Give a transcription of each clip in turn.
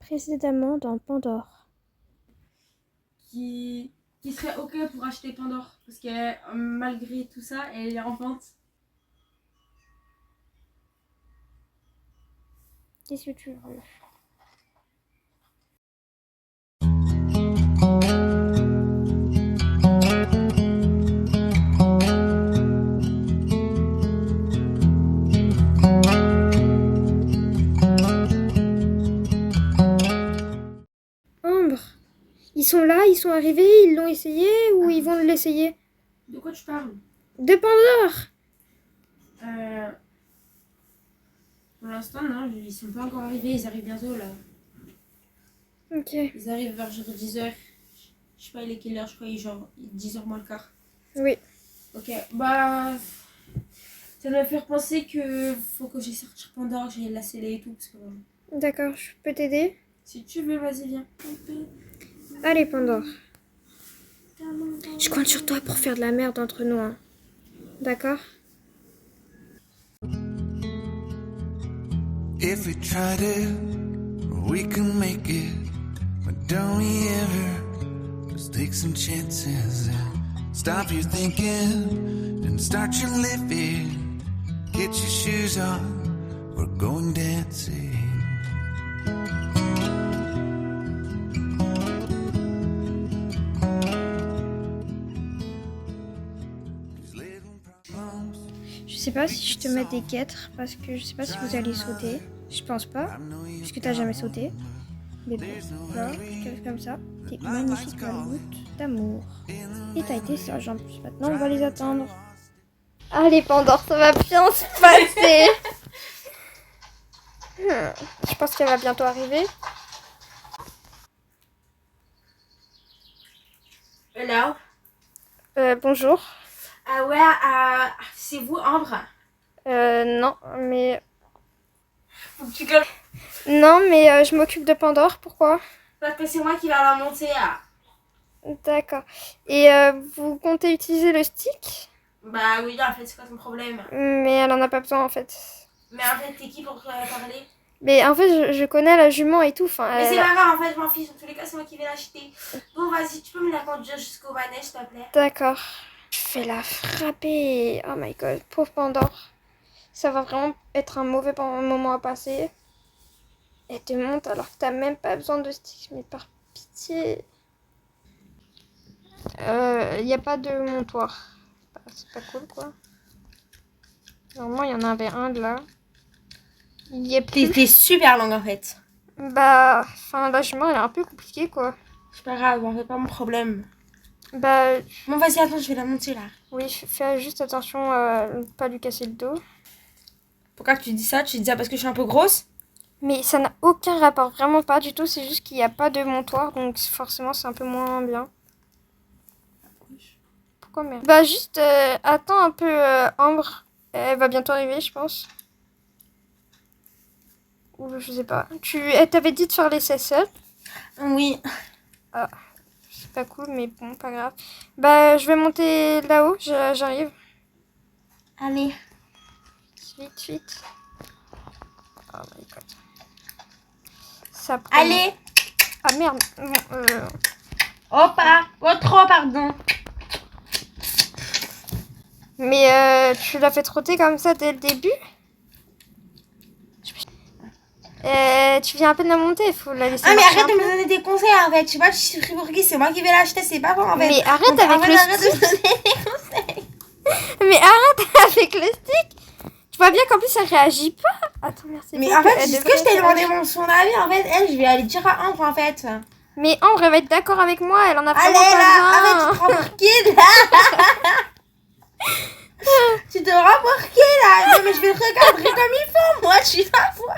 Précédemment dans Pandore. Qui serait ok pour acheter Pandore. Parce que malgré tout ça, elle est en vente. Qu'est-ce que tu veux? Ambre, ils sont là, ils sont arrivés, ils l'ont essayé ou ils vont l'essayer? De quoi tu parles? De Pandore. Pour l'instant, non, ils sont pas encore arrivés, ils arrivent bientôt là. Ok. Ils arrivent vers genre 10h. Je sais pas, il est quelle heure, je crois, il est genre 10h moins le quart. Oui. Ok, bah. Ça va me faire penser que faut que j'aille sortir Pandore, que j'aille la sceller et tout. Parce que, D'accord, je peux t'aider? si tu veux, vas-y, viens. Allez, Pandore. Je compte sur toi pour faire de la merde entre nous, hein. D'accord? If we tried it, we can make it. But don't we ever just take some chances and stop your thinking and start your living. Get your shoes on, we're going dancing. Je sais pas si je te mets des guêtres parce que je sais pas si vous allez sauter. Je pense pas, puisque t'as jamais sauté. Mais bon, là, je te fais comme ça. T'es magnifique mammouth d'amour. Et t'as été sage en plus. Maintenant, on va les attendre. Allez, Pandore, ça va bien se passer. Je pense qu'elle va bientôt arriver. Hello. Bonjour. Ah ouais, c'est vous, Ambre? Non, mais... Faut que tu gueules. Non, mais je m'occupe de Pandore, pourquoi? Parce que c'est moi qui vais la monter. D'accord. Et vous comptez utiliser le stick? Bah oui, en fait, c'est quoi ton problème? Mais elle en a pas besoin, en fait. Mais en fait, t'es qui pour parler? Mais en fait, je connais la jument et tout. Enfin, Mais c'est pas grave, en fait, je m'en fiche. Dans tous les cas, c'est moi qui vais l'acheter. Bon, vas-y, tu peux me la conduire jusqu'au manège, s'il te plaît? D'accord. Je vais la frapper. Oh my god, pauvre Pandore. Ça va vraiment être un mauvais moment à passer. Elle te monte alors que t'as même pas besoin de stick. Mais par pitié. Y a pas de montoir. C'est pas cool, quoi. Normalement, il y en avait un de là. Il y est plus. T'es super longue, en fait. Bah, enfin, la jument, elle est un peu compliquée, quoi. C'est pas grave, en fait, pas mon problème. Bah, Bon, vas-y, attends, je vais la monter, là. oui, fais juste attention à ne pas lui casser le dos. Pourquoi tu dis ça? Tu dis ça parce que je suis un peu grosse? Mais ça n'a aucun rapport, vraiment pas du tout. C'est juste qu'il n'y a pas de montoir, donc forcément, c'est un peu moins bien. Pourquoi merde? Bah, juste attends un peu, Ambre. Elle va bientôt arriver, je pense. Ou je sais pas. Elle t'avait dit de faire les seul. Oui. Ah, c'est pas cool, mais bon, pas grave. Bah, je vais monter là-haut, j'arrive. Allez. Vite, vite. Oh my god. Ça prend... Allez. Ah merde. Bon, Opa. Oh, trop, pardon. Mais tu l'as fait trotter comme ça dès le début? Tu viens à peine la monter, il faut la laisser. Ah, mais arrête de me donner des conseils, en fait. Je sais pas, je suis fribourgie, c'est moi qui vais l'acheter, c'est pas bon, en fait. Mais arrête. Donc, avec le arrête stick. de me donner des conseils. Mais arrête avec le stick. Tu vois bien qu'en plus elle réagit pas. Attends, merci. Mais en fait, c'est ce que je t'ai demandé son avis, en fait. Elle, je vais aller dire à Ambre, en fait. Mais Ambre, elle va être d'accord avec moi, elle en a Allez, vraiment pas là, besoin. arrête, tu te prends pour qui, là? Tu te rends pour qui, là? Non, mais je vais te recadrer comme il faut, moi, je suis pas foi.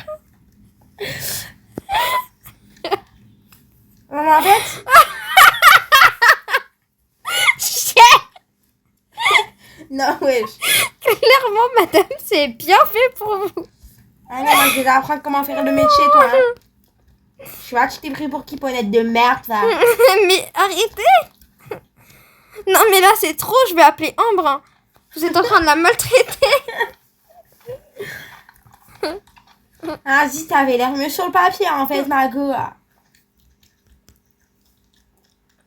Non, en fait... Non, wesh. Clairement, madame, c'est bien fait pour vous. Allez, moi, je vais t'apprendre comment faire le métier, toi. Hein. Tu vois, tu t'es pris pour qui, ponette de merde, va. Mais arrêtez. Non, mais là, c'est trop, je vais appeler Ambre. Hein. Vous êtes en train de la maltraiter. Ah, si, t'avais l'air mieux sur le papier, en fait, Margot.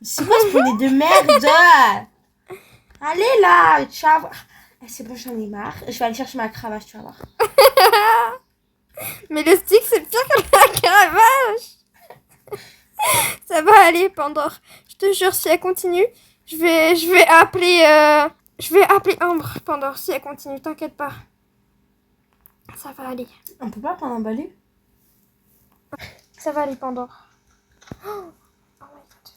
C'est quoi ce poney de merde? Allez, là, tu vas voir. Ah, c'est bon, j'en ai marre. Je vais aller chercher ma cravache, tu vas voir. Mais le stick, c'est pire que la cravache. Ça va aller, Pandore. Je te jure, si elle continue, je vais appeler Ambre, Pandore, si elle continue, t'inquiète pas. Ça va aller. On peut pas prendre un balai? Ça va aller, Pandore. Oh my God.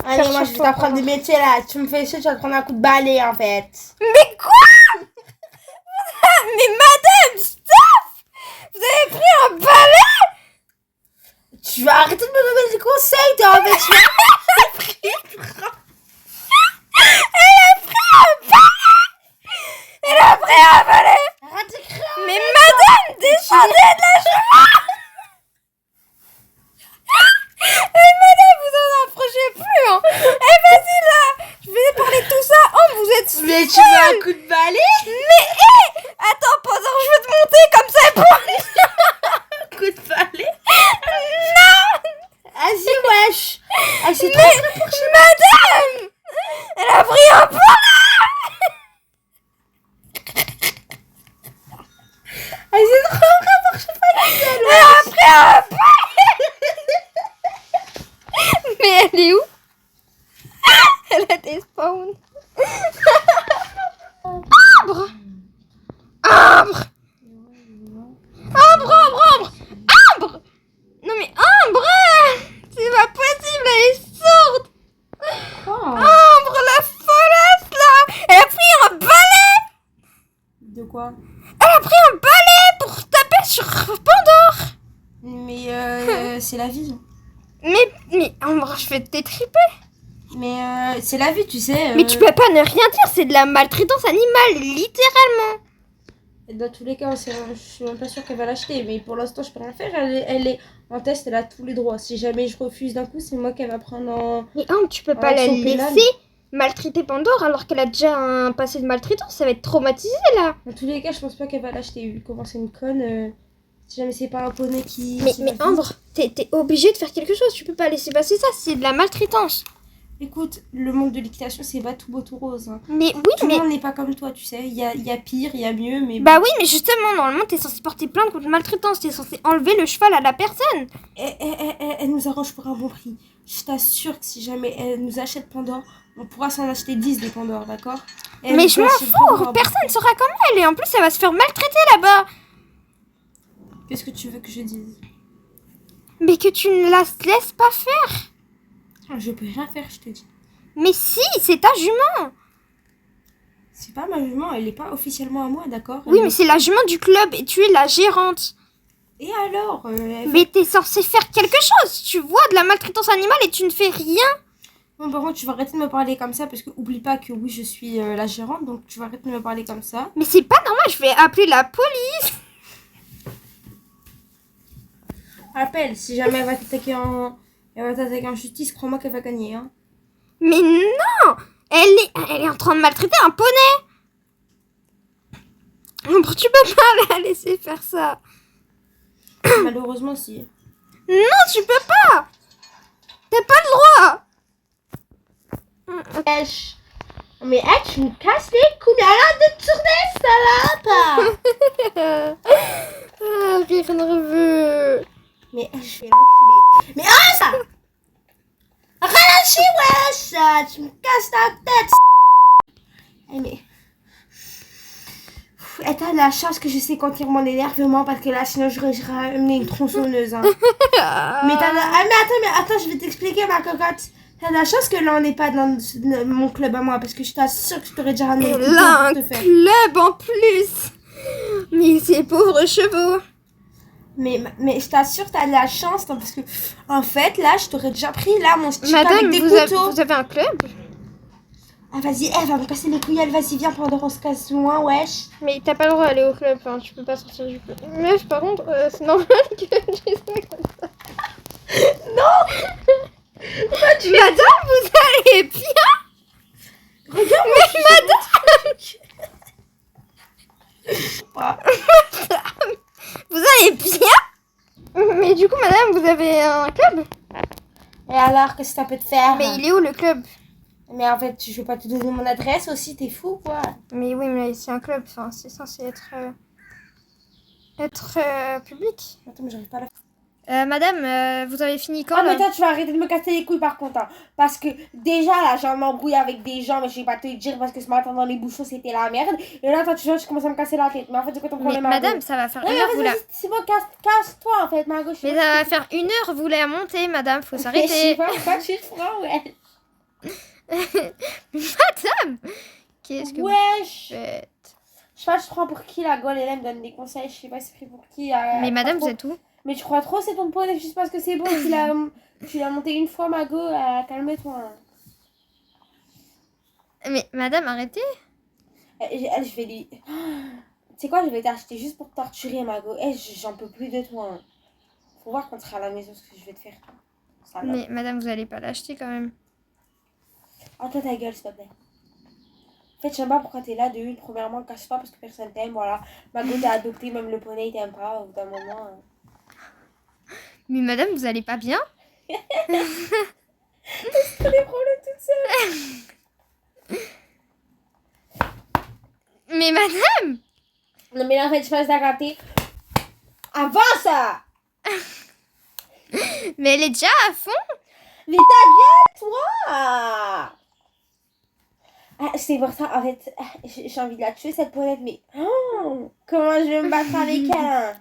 Allez, moi, je vais t'apprendre des métiers, là. Tu me fais chier, tu vas te prendre un coup de balai, en fait. Mais quoi? Mais madame, stop! Vous avez pris un balai? Tu vas arrêter de me donner des conseils, toi, en fait. Elle a pris un balai! Arrête de crier. Mais madame, descendez de la chemin! Eh madame, vous en approchez plus, hein! Eh vas-y là! Je vais parler de tout ça! Oh, vous êtes seule! Mais tu veux un coup de balai? Mais hé! Attends, pendant que je vais te monter comme ça pour... Coup de balai? Non! Vas-y, wesh. Ah, c'est trop Mais madame! Elle a pris un balai! Ah, c'est trop vrai pour que je fasse ça, Elle a pris un balai! Mais elle est où? Elle a des spawns. Ambre! Ambre! Ambre, Ambre, Ambre! Ambre! Non mais Ambre! C'est pas possible, elle est sourde! Ambre, la folasse là! Elle a pris un balai! De quoi? Elle a pris un balai pour taper sur Pandore! Mais c'est la vie. Mais Ambre, je vais te détriper! Mais c'est la vie, tu sais. Mais tu peux pas ne rien dire, c'est de la maltraitance animale, littéralement! Dans tous les cas, je suis même pas sûre qu'elle va l'acheter. Mais pour l'instant, je peux rien faire. Elle est en test, elle a tous les droits. Si jamais je refuse d'un coup, c'est moi qu'elle va prendre en. Mais Ambre, tu peux pas la son pénal. laisser maltraiter Pandore alors qu'elle a déjà un passé de maltraitance, ça va être traumatisé là! Dans tous les cas, je pense pas qu'elle va l'acheter. Vu comment c'est une conne. Si jamais c'est pas un poney qui. Mais Ambre, t'es obligé de faire quelque chose, tu peux pas laisser passer ça, c'est de la maltraitance! Écoute, le monde de l'équitation, c'est pas tout beau, tout rose. Hein. Mais oui, Tout le mais... monde n'est pas comme toi, tu sais. Il y a pire, il y a mieux, mais. Bah oui, mais justement, normalement, t'es censé porter plainte contre maltraitance, t'es censé enlever le cheval à la personne! Elle nous arrange pour un bon prix. Je t'assure que si jamais elle nous achète Pandore, on pourra s'en acheter 10 des Pandore, d'accord? Et elle Mais nous je m'en achète vraiment un fous, bon personne prix. saura comme elle, et en plus, elle va se faire maltraiter là-bas! Qu'est-ce que tu veux que je dise? Mais que tu ne la laisses pas faire! Je peux rien faire, je te dis. Mais si, c'est ta jument! C'est pas ma jument, elle est pas officiellement à moi, d'accord? Oui, mais c'est la jument du club, et tu es la gérante! Et alors Mais t'es censé faire quelque chose! Tu vois de la maltraitance animale et tu ne fais rien! Bon, par contre, tu vas arrêter de me parler comme ça, parce que oublie pas que oui, je suis la gérante, donc tu vas arrêter de me parler comme ça. Mais c'est pas normal, je vais appeler la police! Rappelle, si jamais elle va t'attaquer en justice, crois-moi qu'elle va gagner, hein. Mais non! Elle est en train de maltraiter un poney! Non, tu peux pas la laisser faire ça! Malheureusement, si. Non, tu peux pas! T'as pas le droit! Wesh. Mais tu me casses les couilles, arrête de tourner, salope! Ah, rire nerveux! Mais je vais l'enculer. Mais ça! Ralentis, wesh! Tu me casses la tête! Eh, mais... Et t'as de la chance que je sais contenir mon énervement parce que là, sinon, j'aurais ramené une tronçonneuse. Hein. mais attends, je vais t'expliquer, ma cocotte. T'as de la chance que là, on n'est pas dans mon club à moi parce que je t'assure que je t'aurais déjà ramené Et une là, un pour te faire. club en plus! Mais ces pauvres chevaux! Mais je t'assure, t'as de la chance hein, parce que, en fait, là, je t'aurais déjà pris là mon stick Madame, avec des vous couteaux. avez un club? Ah, vas-y, elle va me casser les couilles, elle, vas-y, viens pendant qu'on se casse loin, wesh. Mais t'as pas le droit d'aller au club, hein, tu peux pas sortir du club. Meuf, par contre, c'est normal que tu sois comme ça. Non. Madame, vous allez bien? Regarde, Mais madame! moi. Mais bien. Mais du coup, madame, vous avez un club? Et alors, qu'est-ce que ça peut te faire? Mais il est où le club? Mais en fait, je vais pas te donner mon adresse aussi, t'es fou quoi? Mais oui, mais c'est un club, enfin, c'est censé être public. Attends, mais j'arrive pas à la... Madame, vous avez fini quand Ah, mais là? toi, tu vas arrêter de me casser les couilles par contre. Hein. Parce que déjà, là, j'ai un embrouille avec des gens, mais je vais pas te le dire parce que ce matin, dans les bouchons, c'était la merde. Et là, toi, tu vois, tu commences à me casser la tête. Mais en fait, c'est quoi ton Mais problème, madame, Margot? ça va faire Non, une mais heure, en fait, vous la... vas-y, c'est bon, casse-toi, en fait, Margot. Mais ça va faire une heure, vous la montez, madame, faut Je sais s'arrêter. pas pourquoi tu reprends, ouais. Madame, qu'est-ce que vous Wesh. faites? Je sais pas, je te prends pour qui, la Gaule, et là, elle me donne des conseils. Je sais pas, c'est pris pour qui. Mais madame, trop. vous êtes où? Mais tu crois trop, c'est ton poney, juste parce que c'est bon. Tu l'as monté une fois, Margot, calme-toi. Mais madame, arrêtez. Je vais lui... Tu sais quoi, je vais t'acheter juste pour te torturer, Margot. J'en peux plus de toi. Hein. Faut voir quand tu seras à la maison ce que je vais te faire. Toi. Mais madame, vous allez pas l'acheter quand même. Oh, toi, ta gueule, s'il te plaît. En fait, je sais pas pourquoi t'es là. De une, premièrement, cache pas parce que personne t'aime. Voilà. Margot, t'as adopté, même le poney, il t'aime pas. Au bout d'un moment... Mais madame, vous allez pas bien? T'as des problèmes toute seule. Mais madame! Non, mais là, en fait, je passe à capter. Avance! Mais elle est déjà à fond! Mais ta gueule, toi! Ah, c'est pour ça, en fait, j'ai envie de la tuer, cette poilette, mais... Oh, comment je vais me battre avec elle, hein?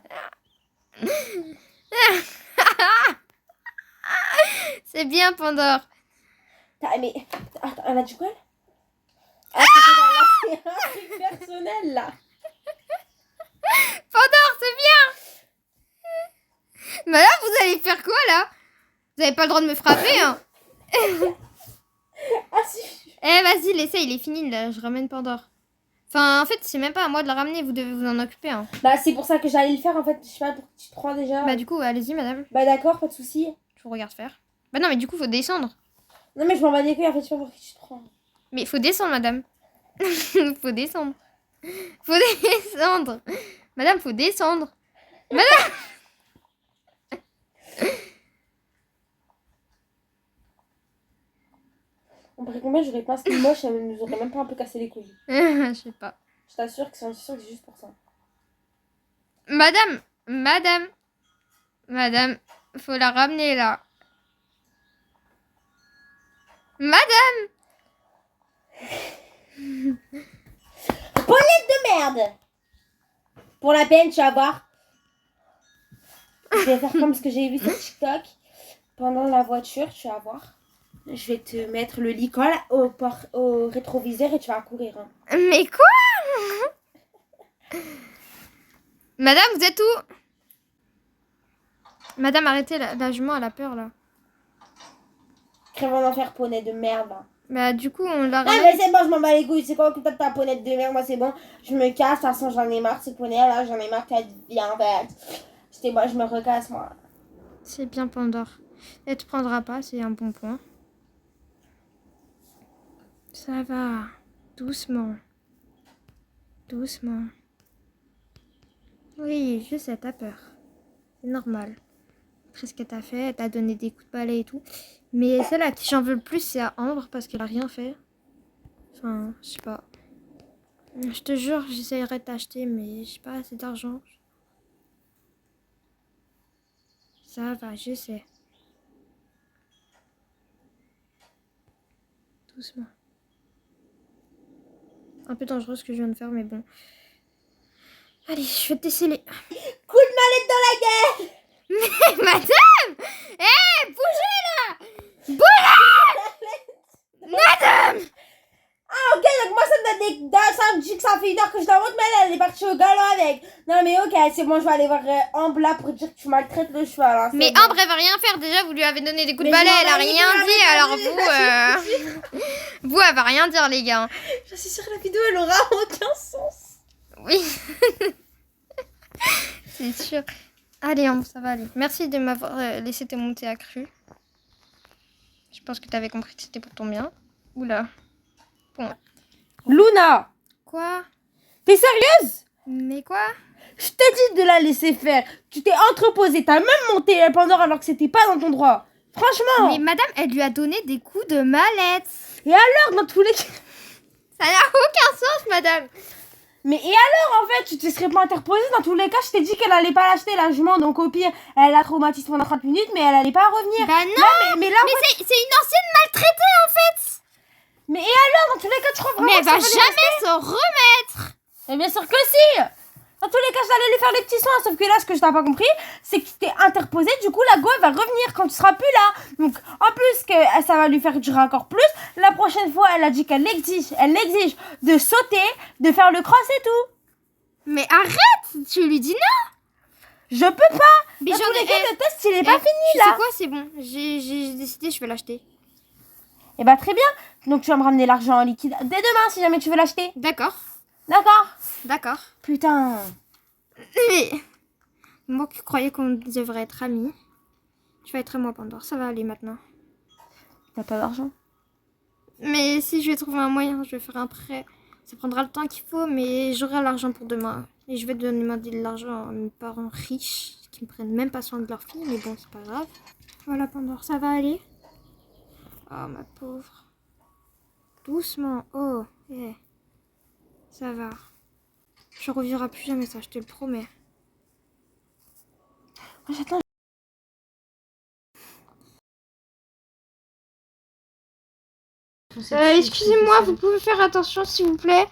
C'est bien, Pandore. Mais... Attends, elle a dit quoi, elle? Ah, c'est dans la séance personnelle, là. Pandore, c'est bien! Madame, vous allez faire quoi, là? Vous avez pas le droit de me frapper, hein? Ah, si. Eh, vas-y, l'essai, il est fini, là. Je ramène Pandore. Enfin, en fait, c'est même pas à moi de la ramener. Vous devez vous en occuper, hein. Bah, c'est pour ça que j'allais le faire, en fait. Je sais pas, pour que tu te crois déjà. Bah, du coup, allez-y, madame. Bah, d'accord, pas de soucis. Je vous regarde faire. Bah non, mais du coup, faut descendre. Non, mais je m'en bats les couilles, en fait, je sais pas pour qui tu te prends. Mais faut descendre, madame. Faut descendre. Faut descendre. Madame, faut descendre. Madame! On pourrait combien j'aurais pas ce moche, elle nous aurait même pas un peu cassé les couilles. Je sais pas. Je t'assure que c'est juste pour ça. Madame, madame, faut la ramener là. Madame! Paulette de merde! Pour la peine, tu vas voir. Je vais faire comme ce que j'ai vu sur TikTok. Pendant la voiture, tu vas voir. Je vais te mettre le licol au rétroviseur et tu vas courir. Hein. Mais quoi? Madame, vous êtes où? Madame, arrêtez, la jument, elle a peur là. Crève en enfer, poney de merde. Hein. Bah, du coup, on l'a Ah, ramené. mais c'est bon, je m'en bats les couilles. C'est quoi, occupe-toi de ta ponette de merde. Moi, c'est bon. Je me casse. De toute façon, j'en ai marre. Ce poney là, j'en ai marre qu'elle vient en fait. C'était moi, je me recasse, moi. C'est bien, Pandore. Elle te prendra pas, c'est un bon point. Ça va. Doucement. Doucement. Oui, je sais, t'as peur. C'est normal. Après ce que t'as fait, elle t'a donné des coups de balai et tout. Mais celle à qui j'en veux le plus, c'est à Ambre parce qu'elle a rien fait. Enfin, je sais pas. Je te jure, j'essayerai de t'acheter, mais j'ai pas assez d'argent. Ça va, je sais. Doucement. Un peu dangereux ce que je viens de faire, mais bon. Allez, je vais te déceler. Coup de mallette dans la gueule! Mais madame! Eh, bougez là! Bougez! Madame! Ah, ok, donc moi, ça me donne ça me dit que ça fait une heure que je la monte, mais elle est partie au galop avec. Non, mais ok, c'est bon, je vais aller voir Ambre là pour dire que tu maltraites le cheval. Hein, Mais bon. Ambre, elle va rien faire. Déjà, vous lui avez donné des coups de Mais balai, je elle a m'en rien bats les dit. couilles, Alors mais vous, vous, elle va rien dire, les gars. Je suis sûre que la vidéo, elle aura aucun sens. Oui. C'est sûr. Allez, Ambre, ça va aller. Merci de m'avoir laissé te monter à cru. Je pense que tu avais compris que c'était pour ton bien. Oula. Bon. Luna, Quoi? t'es sérieuse? Mais quoi? Je t'ai dit de la laisser faire. Tu t'es entreposé, t'as même monté Pandore alors que c'était pas dans ton droit. Franchement. Mais madame, elle lui a donné des coups de mallette. Alors, dans tous les cas... Ça n'a aucun sens, madame. Mais et alors, en fait, tu te serais pas interposé. Dans tous les cas, je t'ai dit qu'elle allait pas l'acheter, la jument. Donc au pire, elle a traumatisé pendant 30 minutes, mais elle allait pas revenir. Bah non. Là, mais là, Mais c'est une ancienne maltraitée, en fait. mais et alors, dans tous les cas, tu crois vraiment Mais elle que ça va va lui jamais se remettre. Mais bien sûr que si. Dans tous les cas, j'allais lui faire les petits soins. Sauf que là, ce que je t'ai pas compris, c'est que tu t'es interposé. Du coup, la go, elle va revenir quand tu seras plus là. Donc, en plus que ça va lui faire durer encore plus, la prochaine fois, elle a dit qu'elle exige de sauter, de faire le cross et tout. Mais arrête. Tu lui dis non. Je peux pas. Mais Dans j'en tous les ai... cas, le test, il est pas fini Tu là. sais quoi, c'est bon. J'ai décidé, je vais l'acheter. Et bah, très bien. Donc, tu vas me ramener l'argent en liquide dès demain si jamais tu veux l'acheter. D'accord. D'accord. D'accord. Putain. Mais moi qui croyais qu'on devrait être amis, tu vas être à moi, Pandore. Ça va aller maintenant. T'as pas d'argent? Mais si je vais trouver un moyen, je vais faire un prêt. Ça prendra le temps qu'il faut, mais j'aurai l'argent pour demain. Et je vais demander de l'argent à mes parents riches, qui me prennent même pas soin de leur fille, mais bon, c'est pas grave. Voilà, Pandore, ça va aller? Oh, ma pauvre. Doucement. Oh, yeah. Ça va. Je reviendrai plus jamais ça, je te le promets. J'attends. Excusez-moi, vous pouvez faire attention s'il vous plaît.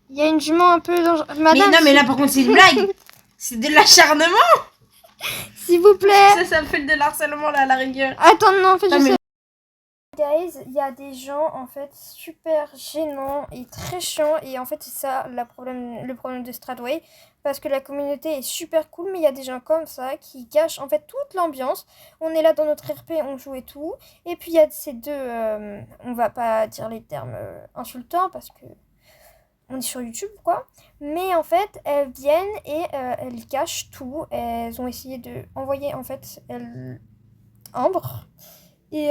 Il y a une jument un peu dangereuse. Madame, Mais non, mais là, par contre, c'est une blague. C'est de l'acharnement. s'il vous plaît. Ça s'appelle de l'harcèlement, là, à la rigueur. Attends, non, en fait, Non, je mais- sais. Guys, il y a des gens en fait super gênants et très chiants et en fait c'est ça le problème de Stradway parce que la communauté est super cool mais il y a des gens comme ça qui gâchent en fait toute l'ambiance. On est là dans notre RP, on joue et tout et puis il y a ces deux, on va pas dire les termes insultants parce que on est sur YouTube quoi, mais en fait elles viennent et elles gâchent tout. Elles ont essayé de envoyer en fait Ambre. Et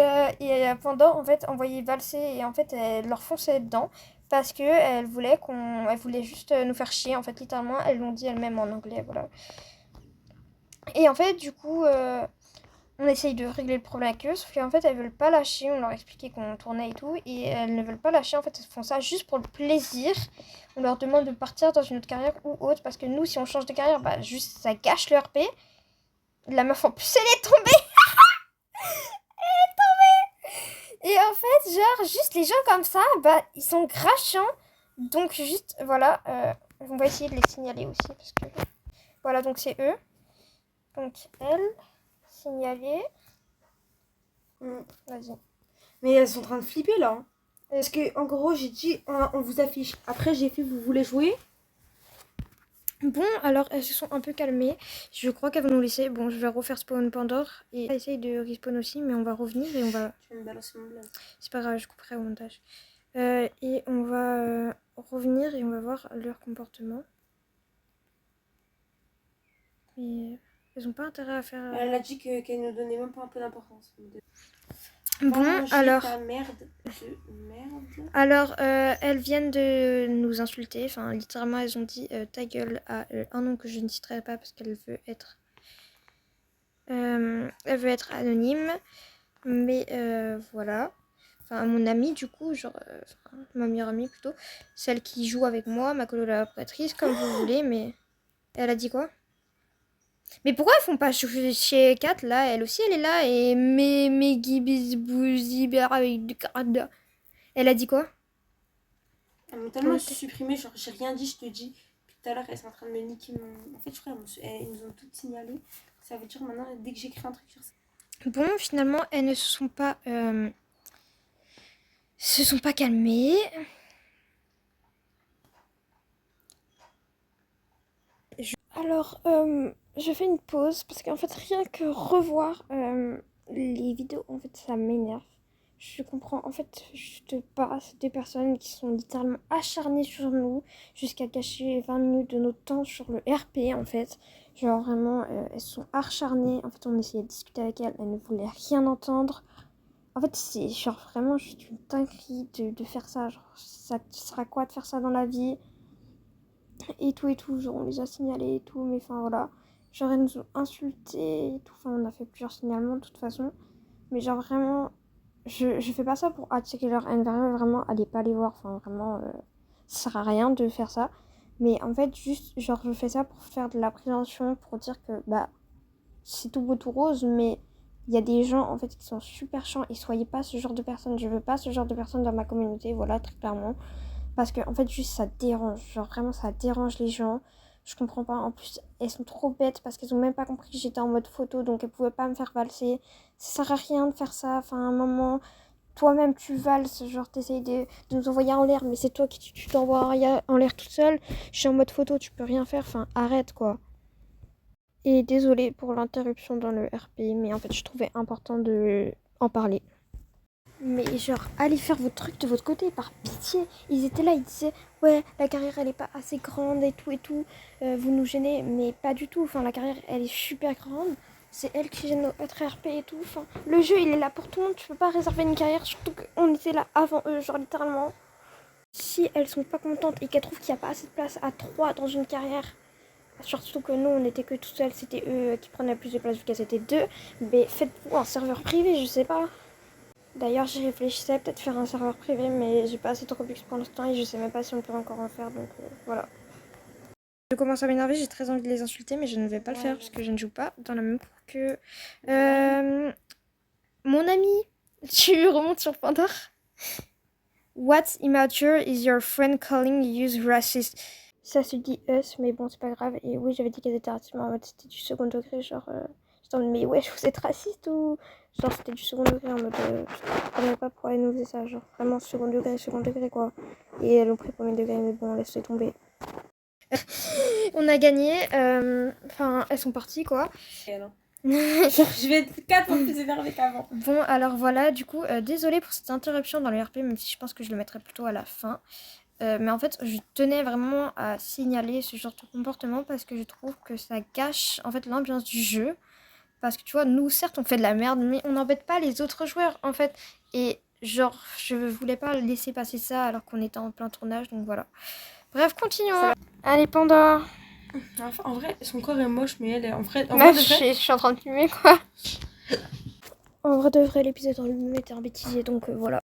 Pandore, en fait, envoyait valser et en fait, elle leur fonçait dedans parce que elle voulait juste nous faire chier, en fait, littéralement. Elles l'ont dit elles-mêmes en anglais, voilà. Et en fait, du coup, on essaye de régler le problème avec eux, sauf qu'en fait, elles veulent pas lâcher. On leur expliquait qu'on tournait et tout, et elles ne veulent pas lâcher. En fait, elles font ça juste pour le plaisir. On leur demande de partir dans une autre carrière ou autre parce que nous, si on change de carrière, bah, juste ça gâche le RP. La meuf, en plus, elle est tombée. Et en fait, genre, juste les gens comme ça, bah, ils sont grave chiants. Donc, juste, voilà, on va essayer de les signaler aussi, parce que... Voilà, donc c'est eux. Donc, elle, signaler. Vas-y. Mais elles sont en train de flipper, là. Hein. Parce que, en gros, j'ai dit, on vous affiche. Après, j'ai fait, vous voulez jouer? Bon, alors, elles se sont un peu calmées. Je crois qu'elles vont nous laisser. Bon, je vais refaire spawn Pandore. Et essayer de respawn aussi, mais on va revenir et on va... Tu vas me balancer mon blaze. C'est pas grave, je couperai au montage. Et on va revenir et on va voir leur comportement. Mais elles ont pas intérêt à faire... Elle a dit qu'elle ne donnait même pas un peu d'importance. Bon, alors... Ta merde de merde. Alors, elles viennent de nous insulter. Enfin, littéralement, elles ont dit ta gueule à un nom que je ne citerai pas parce qu'elle veut être... elle veut être anonyme. Mais voilà. Enfin, à mon amie, du coup, genre... ma meilleure amie, plutôt. Celle qui joue avec moi, ma collaboratrice, comme vous voulez, mais... Elle a dit quoi? Mais pourquoi elles font pas chez Kat, là? Elle aussi, elle est là. Et... Elle a dit quoi? Elles m'ont tellement supprimé, genre j'ai rien dit, je te dis. Puis tout à l'heure, elles sont en train de me niquer mon... En fait, je crois qu'elles nous ont toutes signalé. Ça veut dire maintenant, dès que j'écris un truc sur ça... Bon, finalement, elles ne se sont pas calmées. Alors, je fais une pause parce qu'en fait, rien que revoir les vidéos, en fait, ça m'énerve. Je comprends, en fait, juste pas des personnes qui sont littéralement acharnées sur nous jusqu'à gâcher 20 minutes de notre temps sur le RP, en fait. Genre, vraiment, elles sont acharnées. En fait, on essayait de discuter avec elles, elles ne voulaient rien entendre. En fait, c'est genre vraiment juste une dinguerie de faire ça. Genre, ça te sert à quoi de faire ça dans la vie? et tout, genre on les a signalés et tout, mais enfin voilà. Genre elles nous ont insultés et tout, enfin on a fait plusieurs signalements de toute façon. Mais genre vraiment, je fais pas ça pour attirer leur haine, vraiment, allez pas les voir, enfin vraiment, ça sert à rien de faire ça. Mais en fait, juste, genre je fais ça pour faire de la prévention, pour dire que bah, c'est tout beau tout rose, mais il y a des gens en fait qui sont super chiants et soyez pas ce genre de personnes, je veux pas ce genre de personnes dans ma communauté, voilà, très clairement. Parce que en fait, juste ça dérange, genre vraiment ça dérange les gens. Je comprends pas. En plus, elles sont trop bêtes parce qu'elles ont même pas compris que j'étais en mode photo, donc elles pouvaient pas me faire valser. Ça sert à rien de faire ça. Enfin, à un moment, toi-même tu valses, genre t'essayes de nous envoyer en l'air, mais c'est toi qui tu t'envoies en l'air toute seule. Je suis en mode photo, tu peux rien faire. Enfin, arrête quoi. Et désolée pour l'interruption dans le RP, mais en fait, je trouvais important de en parler. Mais genre, allez faire votre truc de votre côté, par pitié. Ils étaient là, ils disaient, ouais, la carrière, elle est pas assez grande et tout, vous nous gênez, mais pas du tout. Enfin, la carrière, elle est super grande. C'est elle qui gêne notre RP et tout. Enfin, le jeu, il est là pour tout le monde. Tu peux pas réserver une carrière, surtout qu'on était là avant eux, genre littéralement. Si elles sont pas contentes et qu'elles trouvent qu'il n'y a pas assez de place à 3 dans une carrière, surtout que nous, on n'était que tout seuls, c'était eux qui prenaient plus de place vu qu'elles étaient 2, mais faites-vous un serveur privé, je sais pas. D'ailleurs, j'y réfléchissais à peut-être faire un serveur privé, mais j'ai pas assez de Robux pour l'instant et je sais même pas si on peut encore en faire, donc voilà. Je commence à m'énerver, j'ai très envie de les insulter, mais je ne vais pas le faire parce que je ne joue pas dans la même cour que mon ami. Tu remontes sur Pandore. What immature is your friend calling you racist? Ça se dit us, mais bon, c'est pas grave. Et oui, j'avais dit qu'elles étaient racistes, mais en mode c'était du second degré, genre. J'étais en mode, mais wesh, vous êtes raciste ou. Genre, c'était du second degré en mode. Je comprenais pas pourquoi elles nous faisaient ça, genre. Vraiment second degré, quoi. Et elles ont pris premier degré, mais bon, laisse-les tomber. On a gagné. Enfin, elles sont parties, quoi. Genre, je vais être 4 fois plus énervée qu'avant. Bon, alors voilà, du coup, désolée pour cette interruption dans le RP, même si je pense que je le mettrai plutôt à la fin. Mais en fait, je tenais vraiment à signaler ce genre de comportement parce que je trouve que ça gâche en fait l'ambiance du jeu. Parce que tu vois, nous, certes, on fait de la merde, mais on n'embête pas les autres joueurs en fait. Et genre, je voulais pas laisser passer ça alors qu'on était en plein tournage, donc voilà. Bref, continuons. Allez, Panda. Enfin, en vrai, son corps est moche, mais elle est en vrai. Je suis en train de fumer quoi. En vrai de vrai, l'épisode en lui-même était un bêtisier, donc voilà.